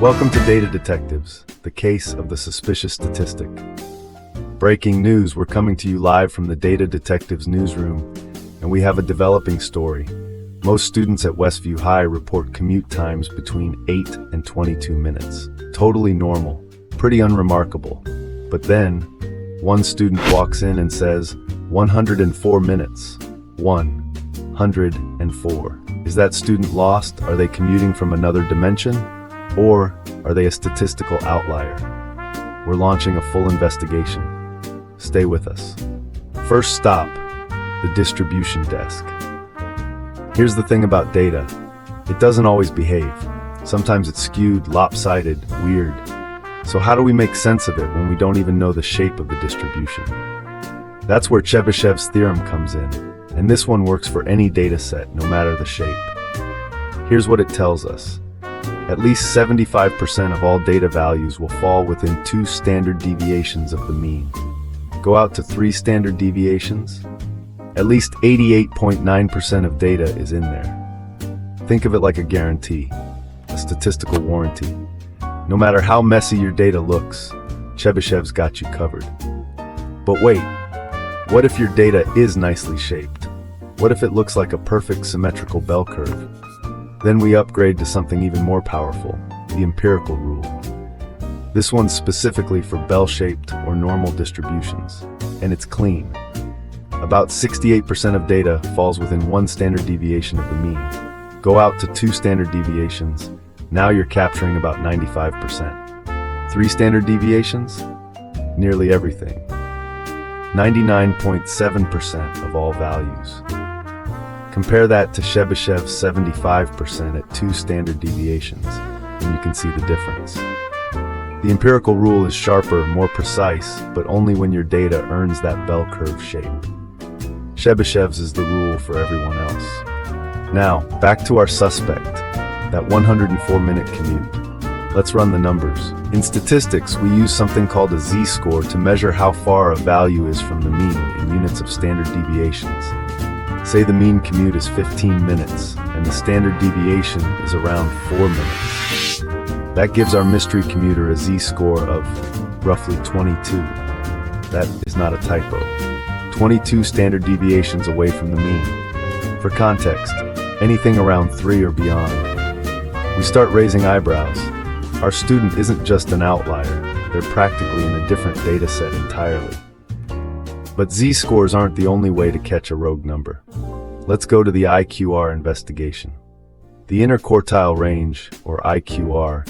Welcome to Data Detectives, the case of the suspicious statistic. Breaking news, we're coming to you live from the Data Detectives newsroom, and we have a developing story. Most students at Westview High report commute times between 8 and 22 minutes. Totally normal, pretty unremarkable. But then, one student walks in and says, 104 minutes. 104. Is that student lost? Are they commuting from another dimension? Or are they a statistical outlier? We're launching a full investigation. Stay with us. First stop, the distribution desk. Here's the thing about data. It doesn't always behave. Sometimes it's skewed, lopsided, weird. So how do we make sense of it when we don't even know the shape of the distribution? That's where Chebyshev's theorem comes in, and this one works for any data set, no matter the shape. Here's what it tells us. At least 75% of all data values will fall within 2 standard deviations of the mean. Go out to 3 standard deviations. At least 88.9% of data is in there. Think of it like a guarantee, a statistical warranty. No matter how messy your data looks, Chebyshev's got you covered. But wait, what if your data is nicely shaped? What if it looks like a perfect symmetrical bell curve? Then we upgrade to something even more powerful, the empirical rule. This one's specifically for bell-shaped or normal distributions, and it's clean. About 68% of data falls within 1 standard deviation of the mean. Go out to 2 standard deviations. Now you're capturing about 95%. 3 standard deviations? Nearly everything. 99.7% of all values. Compare that to Chebyshev's 75% at 2 standard deviations, and you can see the difference. The empirical rule is sharper, more precise, but only when your data earns that bell curve shape. Chebyshev's is the rule for everyone else. Now, back to our suspect, that 104-minute commute. Let's run the numbers. In statistics, we use something called a z-score to measure how far a value is from the mean in units of standard deviations. Say the mean commute is 15 minutes, and the standard deviation is around 4 minutes. That gives our mystery commuter a z-score of roughly 22. That is not a typo. 22 standard deviations away from the mean. For context, anything around 3 or beyond. We start raising eyebrows. Our student isn't just an outlier, they're practically in a different data set entirely. But z-scores aren't the only way to catch a rogue number. Let's go to the IQR investigation. The interquartile range, or IQR,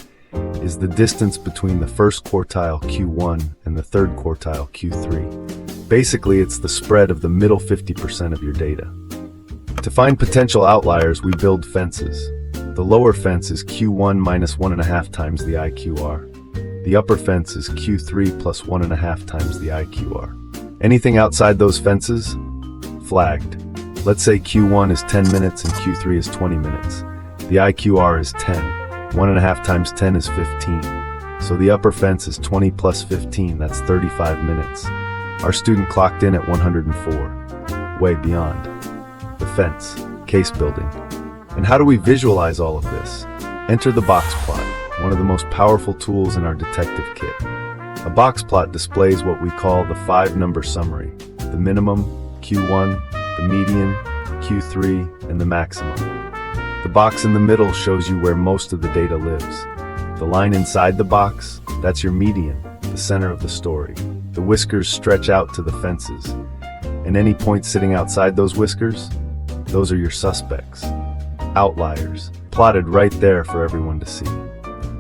is the distance between the first quartile Q1 and the third quartile Q3. Basically, it's the spread of the middle 50% of your data. To find potential outliers, we build fences. The lower fence is Q1 minus 1.5 times the IQR. The upper fence is Q3 plus 1.5 times the IQR. Anything outside those fences? Flagged. Let's say Q1 is 10 minutes and Q3 is 20 minutes. The IQR is 10. 1.5 times 10 is 15. So the upper fence is 20 plus 15, that's 35 minutes. Our student clocked in at 104, way beyond. The fence, case building. And how do we visualize all of this? Enter the box plot, one of the most powerful tools in our detective kit. A box plot displays what we call the 5-number summary, the minimum, Q1, the median, Q3, and the maximum. The box in the middle shows you where most of the data lives. The line inside the box, that's your median, the center of the story. The whiskers stretch out to the fences. And any point sitting outside those whiskers, those are your suspects. Outliers, plotted right there for everyone to see.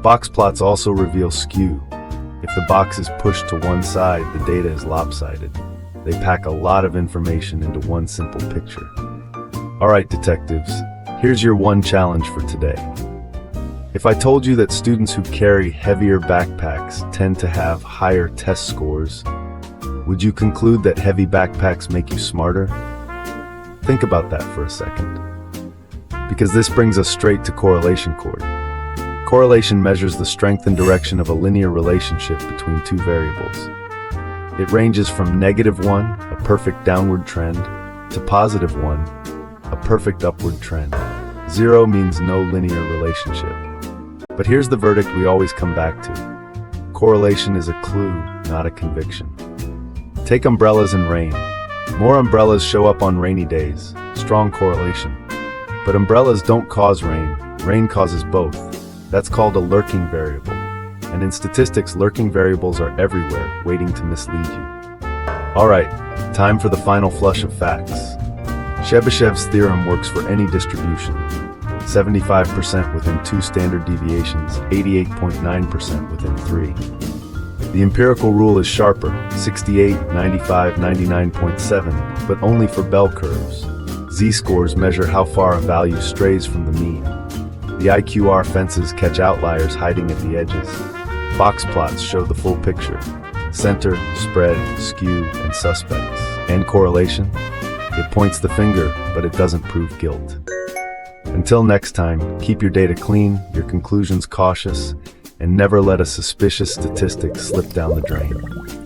Box plots also reveal skew. If the box is pushed to one side, the data is lopsided. They pack a lot of information into one simple picture. Alright, detectives, here's your one challenge for today. If I told you that students who carry heavier backpacks tend to have higher test scores, would you conclude that heavy backpacks make you smarter? Think about that for a second. Because this brings us straight to correlation chord. Correlation measures the strength and direction of a linear relationship between 2 variables. It ranges from -1, a perfect downward trend, to +1, a perfect upward trend. 0 means no linear relationship. But here's the verdict we always come back to. Correlation is a clue, not a conviction. Take umbrellas and rain. More umbrellas show up on rainy days. Strong correlation. But umbrellas don't cause rain. Rain causes both. That's called a lurking variable. And in statistics, lurking variables are everywhere, waiting to mislead you. Alright, time for the final flush of facts. Chebyshev's theorem works for any distribution. 75% within 2 standard deviations, 88.9% within 3. The empirical rule is sharper, 68, 95, 99.7, but only for bell curves. Z-scores measure how far a value strays from the mean. The IQR fences catch outliers hiding at the edges. Box plots show the full picture. Center, spread, skew, and suspects. And correlation? It points the finger, but it doesn't prove guilt. Until next time, keep your data clean, your conclusions cautious, and never let a suspicious statistic slip down the drain.